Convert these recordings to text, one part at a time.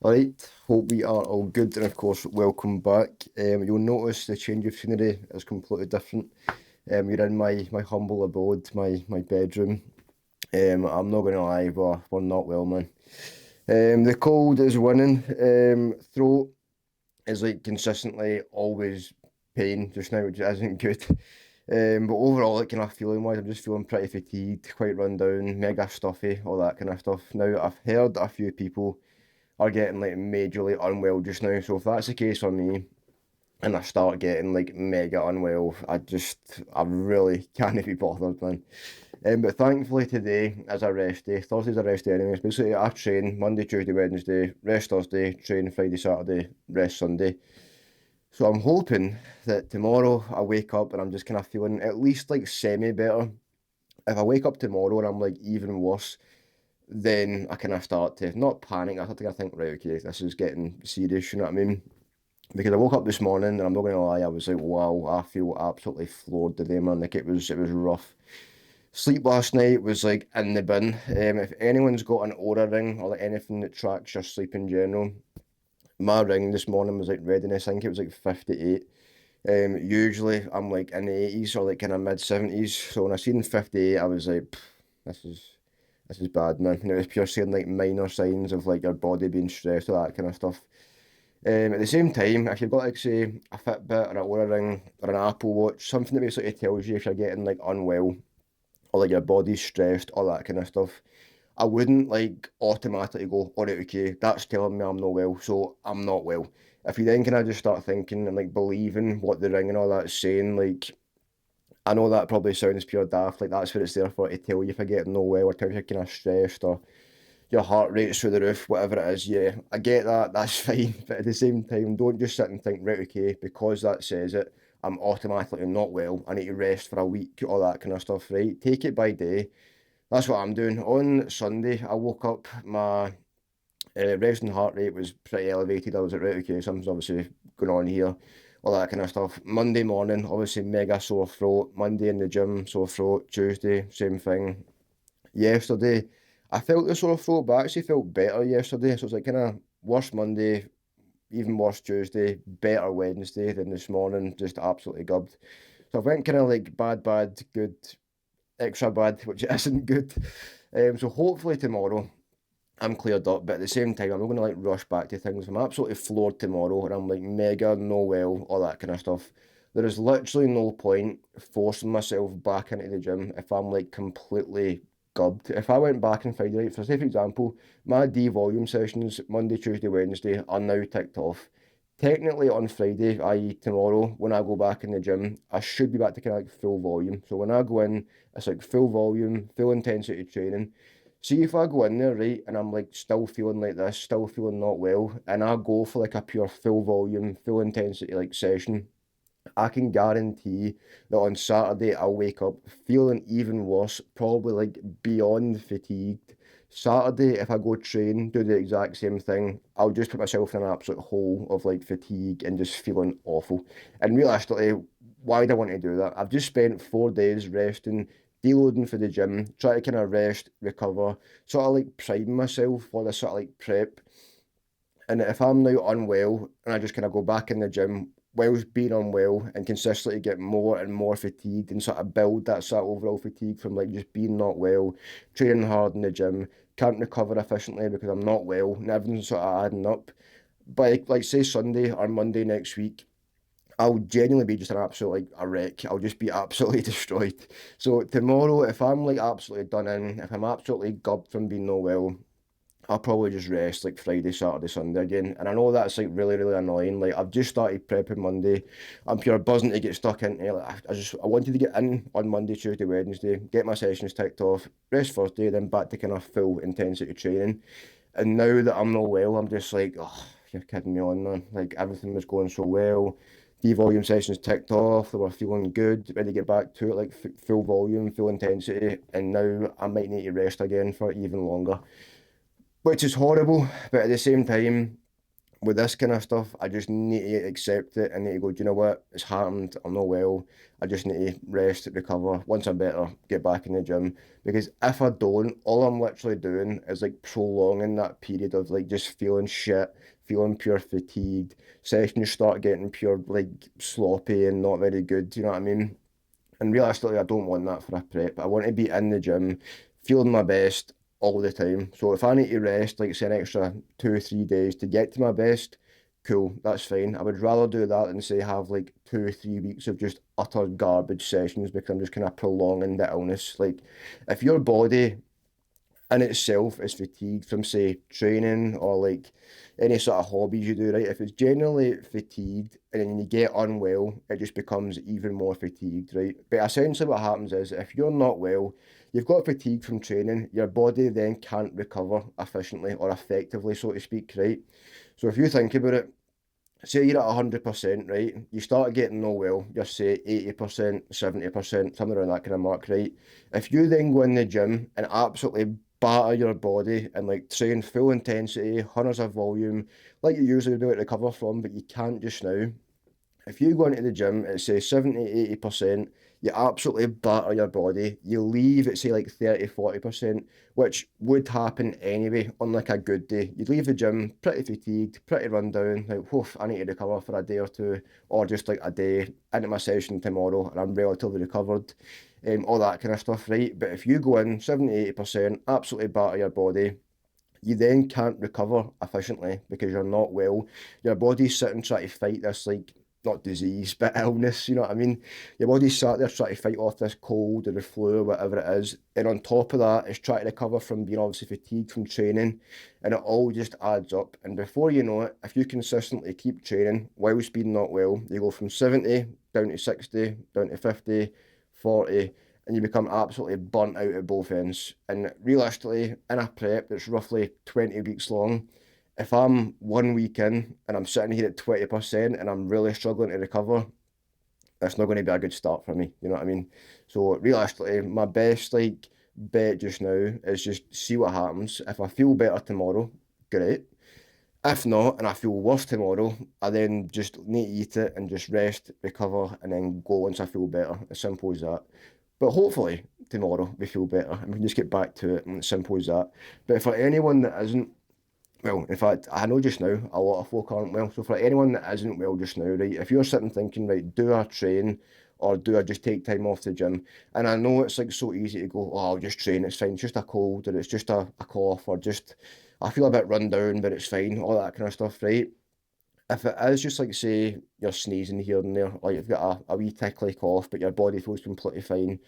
Alright, hope we are all good and of course welcome back. You'll notice the change of scenery is completely different. You're in my humble abode, my bedroom. I'm not gonna lie, we're not well, man. The cold is winning. Throat is like consistently always pain just now, which isn't good. But overall, like kind of feeling wise, I'm just feeling pretty fatigued, quite run down, mega stuffy, all that kind of stuff. Now, I've heard a few people are getting like majorly unwell just now. So if that's the case for me and I start getting like mega unwell, I really can't be bothered, man. But thankfully today is a rest day. Thursday's a rest day anyways. Basically I train Monday, Tuesday, Wednesday, rest Thursday, train Friday, Saturday, rest Sunday. So I'm hoping that tomorrow I wake up and I'm just kind of feeling at least like semi better. If I wake up tomorrow and I'm like even worse, then I kind of start to not panic. I start to think, right, okay, this is getting serious. You know what I mean? Because I woke up this morning and I'm not gonna lie, I was like, wow, I feel absolutely floored today, man. Like it was rough. Sleep last night was like in the bin. If anyone's got an Aura ring or like anything that tracks your sleep in general, my ring this morning was like readiness. I think it was like 58. Usually I'm like in the 80s or like kind of mid 70s. So when I seen 58, I was like, this is this is bad, man. You know, it's pure saying like minor signs of like your body being stressed or that kind of stuff. At the same time, if you've got like say a Fitbit or a Oura Ring or an Apple Watch, something that basically tells you if you're getting like unwell or like your body's stressed, all that kind of stuff, I wouldn't like automatically go, all right, okay, that's telling me I'm not well, so I'm not well. If you then kind of just start thinking and like believing what the ring and all that's saying, like I know that probably sounds pure daft, like that's what it's there for to tell you if you're getting no well or tell you you're kind of stressed or your heart rate's through the roof, whatever it is. Yeah, I get that, that's fine. But at the same time, don't just sit and think, right, okay, because that says it, I'm automatically not well. I need to rest for a week, all that kind of stuff, right? Take it by day. That's what I'm doing. On Sunday, I woke up, my resting heart rate was pretty elevated. I was like, right, okay, something's obviously going on here, all that kind of stuff. Monday morning, obviously mega sore throat. Monday in the gym, sore throat. Tuesday, same thing. Yesterday, I felt the sore throat, but I actually felt better yesterday. So it's like kind of worse Monday, even worse Tuesday, better Wednesday than this morning, just absolutely gubbed. So I went kind of like bad, bad, good, extra bad, which isn't good. So hopefully tomorrow I'm cleared up, but at the same time, I'm not going to like rush back to things. I'm absolutely floored tomorrow and I'm like mega no well, all that kind of stuff. There is literally no point forcing myself back into the gym if I'm like completely gubbed. If I went back on Friday night, for say for example, my D volume sessions, Monday, Tuesday, Wednesday, are now ticked off. Technically on Friday, i.e. tomorrow, when I go back in the gym, I should be back to kind of like full volume. So when I go in, it's like full volume, full intensity training. See if I go in there, right, and I'm like still feeling like this, still feeling not well, and I go for like a pure full volume, full intensity like session, I can guarantee that on Saturday I'll wake up feeling even worse, probably like beyond fatigued. Saturday, if I go train, do the exact same thing, I'll just put myself in an absolute hole of like fatigue and just feeling awful. And realistically, why do I want to do that? I've just spent 4 days resting, deloading for the gym, trying to kind of rest, recover, sort of like priming myself for this sort of like prep. And if I'm now unwell and I just kind of go back in the gym whilst being unwell and consistently get more and more fatigued and sort of build that sort of overall fatigue from like just being not well, training hard in the gym, can't recover efficiently because I'm not well, and everything's sort of adding up. But like say Sunday or Monday next week, I'll genuinely be just an absolute like a wreck. I'll just be absolutely destroyed. So tomorrow, if I'm like absolutely done in, if I'm absolutely gubbed from being no well, I'll probably just rest like Friday, Saturday, Sunday again. And I know that's like really, really annoying. Like I've just started prepping Monday. I'm pure buzzing to get stuck into it. Like, I wanted to get in on Monday, Tuesday, Wednesday, get my sessions ticked off, rest Thursday, then back to kind of full intensity training. And now that I'm not well, I'm just like, oh, you're kidding me on, man. Like everything was going so well. The volume sessions ticked off, they were feeling good, ready to get back to it, like full volume, full intensity, and now I might need to rest again for even longer, which is horrible. But at the same time, with this kind of stuff, I just need to accept it. I need to go, do you know what? It's happened. I'm not well. I just need to rest, recover. Once I'm better, get back in the gym. Because if I don't, all I'm literally doing is like prolonging that period of like just feeling shit, feeling pure fatigued. Sessions start getting pure like sloppy and not very good. You know what I mean? And realistically, I don't want that for a prep. I want to be in the gym, feeling my best all the time. So if I need to rest, like say an extra 2 or 3 days to get to my best, cool, that's fine. I would rather do that than say have like 2 or 3 weeks of just utter garbage sessions because I'm just kind of prolonging the illness. Like if your body in itself is fatigued from, say, training or like any sort of hobbies you do, right? If it's generally fatigued and then you get unwell, it just becomes even more fatigued, right? But essentially what happens is if you're not well, you've got fatigue from training, your body then can't recover efficiently or effectively, so to speak, right? So if you think about it, say you're at 100%, right? You start getting no well, you're say 80%, 70%, something around that kind of mark, right? If you then go in the gym and absolutely batter your body and like train full intensity, hundreds of volume, like you usually do it to recover from, but you can't just now, if you go into the gym at say 70, 80%, you absolutely batter your body, you leave at say like 30, 40%, which would happen anyway on like a good day. You'd leave the gym pretty fatigued, pretty run down, like, whoof, I need to recover for a day or two, or just like a day into my session tomorrow and I'm relatively recovered, all that kind of stuff, right? But if you go in 70, 80%, absolutely batter your body, you then can't recover efficiently because you're not well. Your body's sitting trying to fight this, like, not disease, but illness, you know what I mean? Your body's sat there trying to fight off this cold or the flu or whatever it is. And on top of that, it's trying to recover from being obviously fatigued from training. And it all just adds up. And before you know it, if you consistently keep training whilst being not well, you go from 70 down to 60, down to 50, 40, and you become absolutely burnt out at both ends. And realistically, in a prep that's roughly 20 weeks long, if I'm 1 week in and I'm sitting here at 20% and I'm really struggling to recover, that's not going to be a good start for me. You know what I mean? So realistically, my best like bet just now is just see what happens. If I feel better tomorrow, great. If not, and I feel worse tomorrow, I then just need to eat it and just rest, recover, and then go once I feel better. As simple as that. But hopefully tomorrow we feel better and we can just get back to it, and it's simple as that. But for anyone that isn't, well, in fact, I know just now a lot of folk aren't well. So for anyone that isn't well just now, right, if you're sitting thinking, right, do I train or do I just take time off the gym? And I know it's like so easy to go, oh, I'll just train, it's fine, it's just a cold or it's just a cough or just I feel a bit run down, but it's fine, all that kind of stuff, right? If it is just like say you're sneezing here and there, like you've got a wee tickly cough, but your body feels completely fine,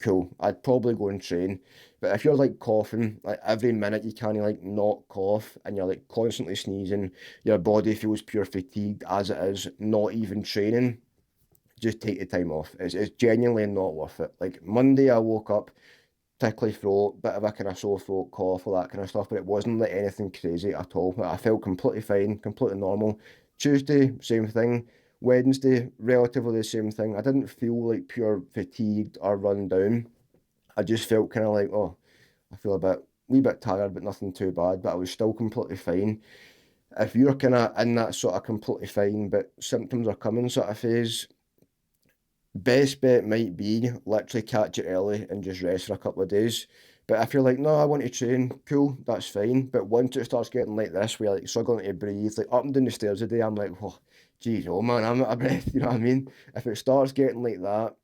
cool. I'd probably go and train. But if you're like coughing, like every minute you can't like not cough and you're like constantly sneezing, your body feels pure fatigued as it is, not even training, just take the time off. It's genuinely not worth it. Like Monday I woke up, tickly throat, bit of a kind of sore throat, cough, all that kind of stuff, but it wasn't like anything crazy at all. Like, I felt completely fine, completely normal. Tuesday, same thing. Wednesday, relatively the same thing. I didn't feel like pure fatigued or run down. I just felt kind of like, oh, I feel a wee bit tired, but nothing too bad. But I was still completely fine. If you're kind of in that sort of completely fine, but symptoms are coming sort of phase, best bet might be literally catch it early and just rest for a couple of days. But if you're like, no, I want to train, cool, that's fine. But once it starts getting like this, where you're like struggling to breathe, like up and down the stairs a day, I'm like, oh, geez, oh man, I'm out of breath. You know what I mean? If it starts getting like that,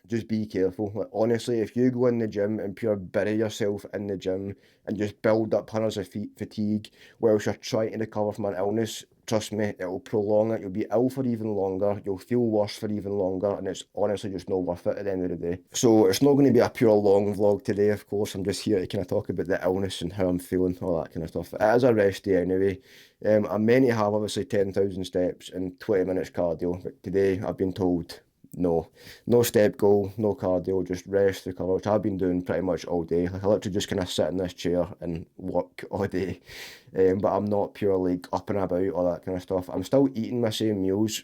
just be careful. Like honestly, if you go in the gym and pure bury yourself in the gym and just build up hundreds of fatigue whilst you're trying to recover from an illness, trust me, it'll prolong it. You'll be ill for even longer. You'll feel worse for even longer, and it's honestly just not worth it at the end of the day. So it's not going to be a pure long vlog today, of course. I'm just here to kind of talk about the illness and how I'm feeling, all that kind of stuff. It is a rest day anyway. I'm meant to have obviously 10,000 steps and 20 minutes cardio, but today I've been told no, no step goal, no cardio, just rest, recover, which I've been doing pretty much all day. Like I literally just kind of sit in this chair and work all day. But I'm not pure like up and about, all that kind of stuff. I'm still eating my same meals.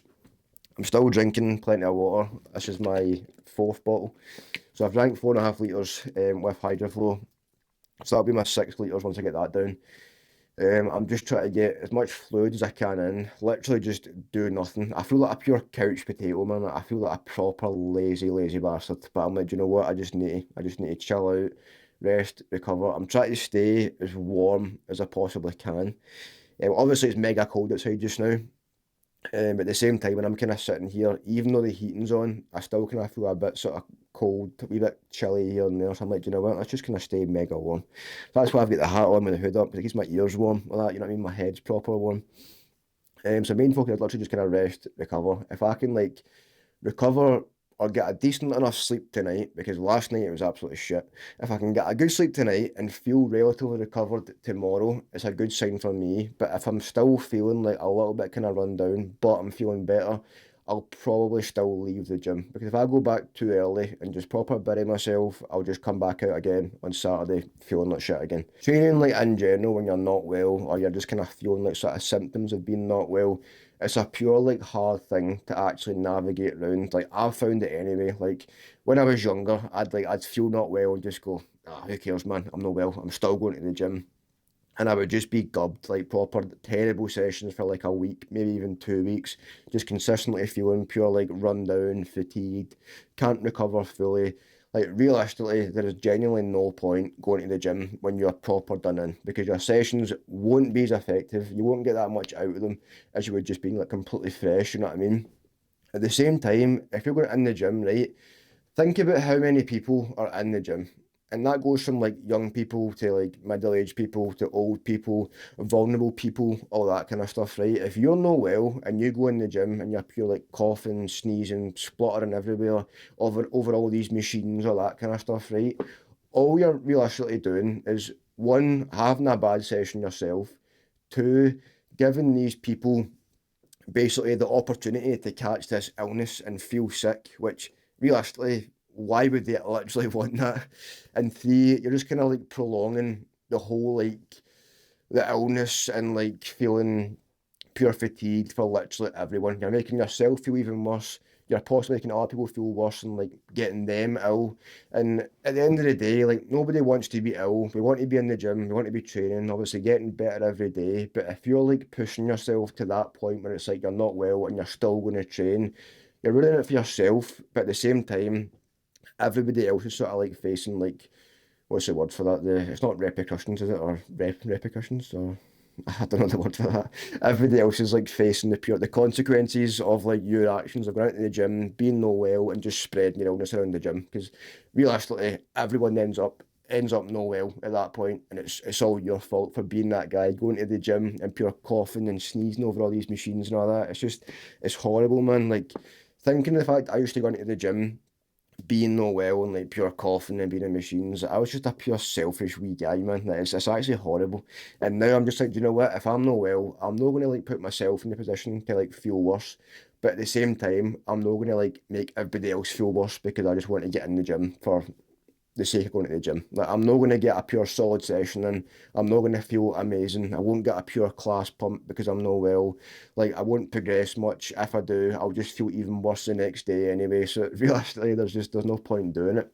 I'm still drinking plenty of water. This is my fourth bottle. So I've drank 4.5 litres with HydroFlow. So that'll be my 6 litres once I get that down. I'm just trying to get as much fluid as I can in, literally just do nothing. I feel like a pure couch potato, man. Like, I feel like a proper lazy bastard. But I'm like, do you know what? I just need to chill out, rest, recover. I'm trying to stay as warm as I possibly can. Obviously, it's mega cold outside just now. At the same time, when I'm kind of sitting here, even though the heating's on, I still kind of feel a bit sort of cold, a wee bit chilly here and there. So I'm like, "Do you know what? Let's just kind of stay mega warm." So that's why I've got the hat on with the hood up, because it keeps my ears warm like that, you know what I mean? My head's proper warm. So main focus is literally just kind of rest, recover. If I can like recover or get a decent enough sleep tonight, because last night it was absolutely shit. If I can get a good sleep tonight and feel relatively recovered tomorrow, it's a good sign for me. But if I'm still feeling like a little bit kind of run down, but I'm feeling better, I'll probably still leave the gym. Because if I go back too early and just proper bury myself, I'll just come back out again on Saturday feeling like shit again. Training like in general when you're not well or you're just kind of feeling like sort of symptoms of being not well, it's a pure like hard thing to actually navigate around. Like I've found it anyway. Like when I was younger, I'd feel not well and just go, ah, who cares, man? I'm not well. I'm still going to the gym. And I would just be gubbed, like proper terrible sessions for like a week, maybe even 2 weeks, just consistently feeling pure like run down, fatigued, can't recover fully. Like realistically, there is genuinely no point going to the gym when you're proper done in because your sessions won't be as effective. You won't get that much out of them as you would just being like completely fresh, you know what I mean? At the same time, if you're going in the gym, right, think about how many people are in the gym. And that goes from like young people to like middle-aged people to old people, vulnerable people, all that kind of stuff, right? If you're not well and you go in the gym and you're pure like coughing, sneezing, spluttering everywhere over all these machines, all that kind of stuff, right? All you're realistically doing is one, having a bad session yourself, two, giving these people basically the opportunity to catch this illness and feel sick, which realistically, why would they literally want that? And three, you're just kind of like prolonging the whole like the illness and like feeling pure fatigued for literally everyone. You're making yourself feel even worse. You're possibly making other people feel worse and like getting them ill. And at the end of the day, like nobody wants to be ill. We want to be in the gym. We want to be training, obviously getting better every day. But if you're like pushing yourself to that point where it's like you're not well and you're still going to train, you're ruining it for yourself. But at the same time, everybody else is sort of like facing like what's the word for that? It's not repercussions, is it? Or repercussions? Or I don't know the word for that. Everybody else is like facing the consequences of like your actions of going out to the gym, being no well, and just spreading your illness around the gym. Because realistically, everyone ends up no well at that point, and it's all your fault for being that guy going to the gym and pure coughing and sneezing over all these machines and all that. It's horrible, man. Like thinking of the fact I used to go into the gym being no well and like pure coughing and being in machines, I was just a pure selfish wee guy, man. Like, it's actually horrible. And now I'm just like, do you know what? If I'm not well, I'm not gonna like put myself in the position to like feel worse. But at the same time, I'm not gonna like make everybody else feel worse because I just want to get in the gym for the sake of going to the gym. Like I'm not gonna get a pure solid session in. I'm not gonna feel amazing. I won't get a pure class pump because I'm not well. Like I won't progress much. If I do, I'll just feel even worse the next day anyway. So realistically, there's no point in doing it.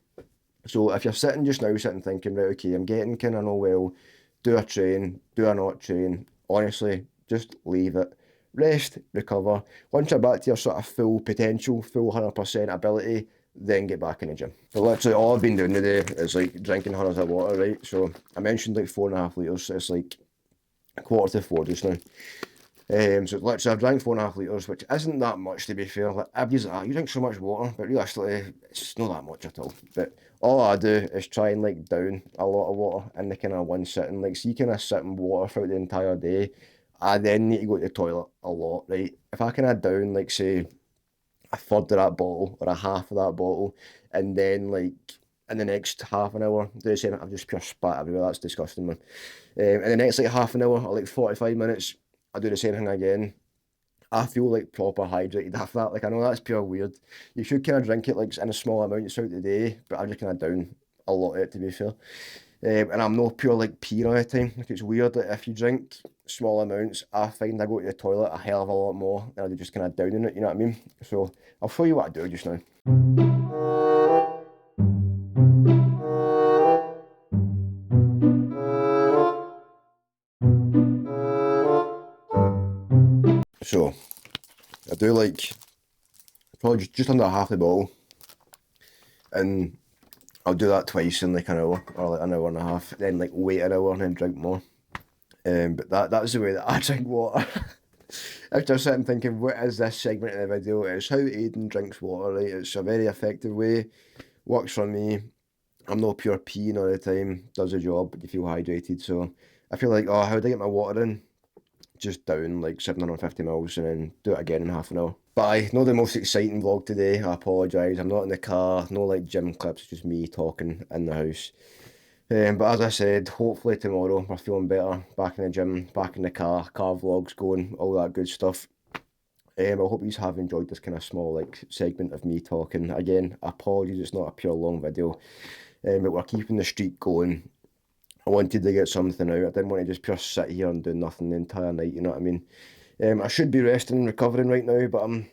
So if you're sitting just now, sitting thinking, right, okay, I'm getting kind of no well. Do I train? Do I not train? Honestly, just leave it. Rest, recover. Once you're back to your sort of full potential, full 100% ability, then get back in the gym. So literally all I've been doing today is like drinking hundreds of water, right? So I mentioned like 4.5 litres. It's like a quarter to four just now. So literally I've drank 4.5 litres, which isn't that much to be fair. Like everybody's like, you drink so much water, but realistically, it's not that much at all. But all I do is try and like down a lot of water in the kind of one sitting. Like, so you kind of sit in water throughout the entire day. I then need to go to the toilet a lot, right? If I kind of down, like, say, a third of that bottle or a half of that bottle, and then like in the next half an hour, do the same. I've just pure spat everywhere. That's disgusting, man. In the next like half an hour or like 45 minutes, I do the same thing again. I feel like proper hydrated after that. Like I know that's pure weird. You should kind of drink it like in a small amount throughout the day, but I'm just kind of down a lot of it to be fair. And I'm not pure like peeing all the time. Like it's weird that if you drink small amounts, I find I go to the toilet a hell of a lot more and I just kind of down in it, you know what I mean? So I'll show you what I do just now. So I do like probably just under half the bottle, and I'll do that twice in like an hour or like an hour and a half, then like wait an hour and then drink more. But that's the way that I drink water. I was just sitting thinking, what is this segment of the video? It's how Aidan drinks water, right? It's a very effective way, works for me. I'm not pure peeing all the time, does the job, but you feel hydrated. So I feel like, oh, how do I get my water in? Just down like 750 mils and then do it again in half an hour. But I not the most exciting vlog today, I apologise. I'm not in the car, no like gym clips, it's just me talking in the house. But as I said, hopefully tomorrow we're feeling better, back in the gym, back in the car vlogs going, all that good stuff. I hope you have enjoyed this kind of small like segment of me talking. Again, apologies, it's not a pure long video, but we're keeping the streak going. I wanted to get something out. I didn't want to just pure sit here and do nothing the entire night, you know what I mean? I should be resting and recovering right now, but I'm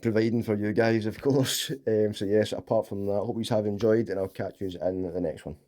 providing for you guys, of course. So yes, apart from that, hope you have enjoyed, and I'll catch you in the next one.